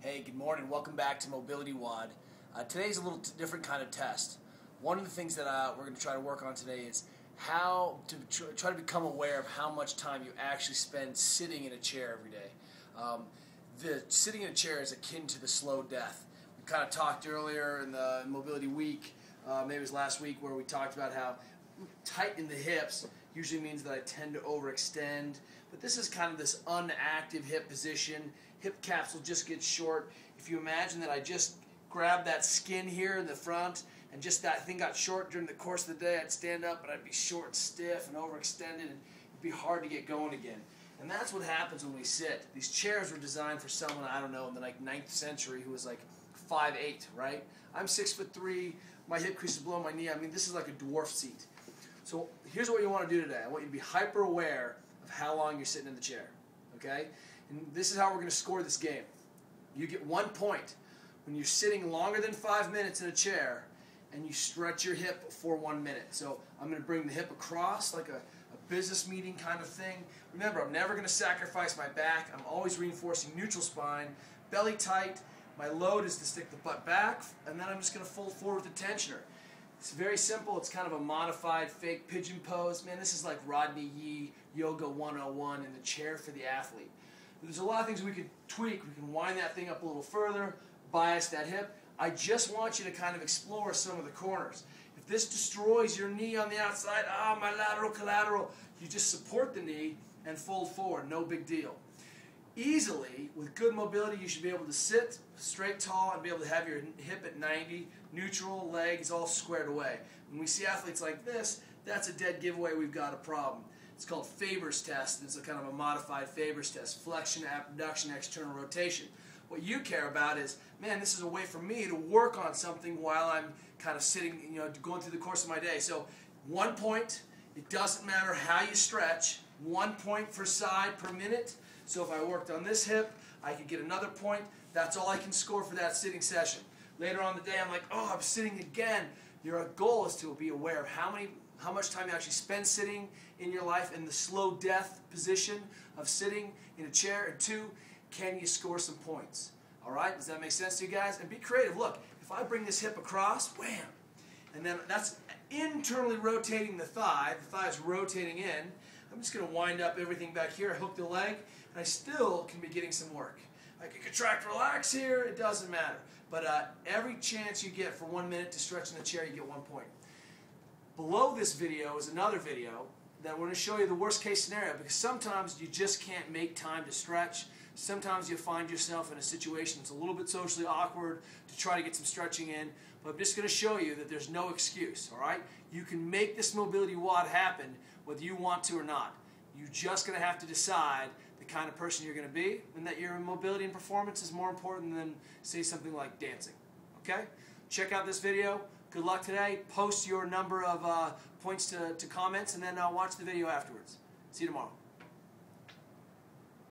Hey, good morning. Welcome back to MobilityWOD. Today's a little different kind of test. One of the things that we're going to try to work on today is how to try to become aware of how much time you actually spend sitting in a chair every day. Sitting in a chair is akin to the slow death. We kind of talked earlier in the Mobility Week, maybe it was last week, where we talked about how tight in the hips usually means that I tend to overextend, but this is kind of this unactive hip position. Hip capsule just gets short. If you imagine that I just grabbed that skin here in the front and just that thing got short during the course of the day, I'd stand up and I'd be short and stiff and overextended, and it'd be hard to get going again. And that's what happens when we sit. These chairs were designed for someone, I don't know, in the 9th century who was like 5'8", right? I'm 6'3", my hip crease is below my knee. I mean, this is like a dwarf seat. So here's what you want to do today. I want you to be hyper aware of how long you're sitting in the chair, okay? And this is how we're going to score this game. You get 1 point when you're sitting longer than 5 minutes in a chair and you stretch your hip for 1 minute. So I'm going to bring the hip across like a business meeting kind of thing. Remember, I'm never going to sacrifice my back. I'm always reinforcing neutral spine, belly tight. My load is to stick the butt back, and then I'm just going to fold forward with the tensioner. It's very simple. It's kind of a modified fake pigeon pose. Man, this is like Rodney Yee Yoga 101 in the chair for the athlete. There's a lot of things we can tweak. We can wind that thing up a little further, bias that hip. I just want you to kind of explore some of the corners. If this destroys your knee on the outside, my lateral collateral, you just support the knee and fold forward. No big deal. Easily, with good mobility, you should be able to sit straight tall and be able to have your hip at 90, neutral, legs all squared away. When we see athletes like this, that's a dead giveaway. We've got a problem. It's called Faber's test. It's a kind of a modified Faber's test. Flexion, abduction, external rotation. What you care about is, man, this is a way for me to work on something while I'm kind of sitting, going through the course of my day. So 1 point. It doesn't matter how you stretch. 1 point per side per minute. So if I worked on this hip, I could get another point. That's all I can score for that sitting session. Later on in the day, I'm like, oh, I'm sitting again. Your goal is to be aware of how much time you actually spend sitting in your life in the slow death position of sitting in a chair. And 2, can you score some points? All right, does that make sense to you guys? And be creative. Look, if I bring this hip across, wham, and then that's internally rotating the thigh is rotating in. I'm just going to wind up everything back here, hook the leg, and I still can be getting some work. I can contract, relax here, it doesn't matter. But every chance you get for 1 minute to stretch in the chair, you get 1 point. Below this video is another video that we're going to show you the worst case scenario, because sometimes you just can't make time to stretch. Sometimes you find yourself in a situation that's a little bit socially awkward to try to get some stretching in, but I'm just going to show you that there's no excuse, all right? You can make this mobility WOD happen whether you want to or not. You're just going to have to decide the kind of person you're going to be, and that your mobility and performance is more important than, say, something like dancing, okay? Check out this video. Good luck today. Post your number of points to comments, and then watch the video afterwards. See you tomorrow.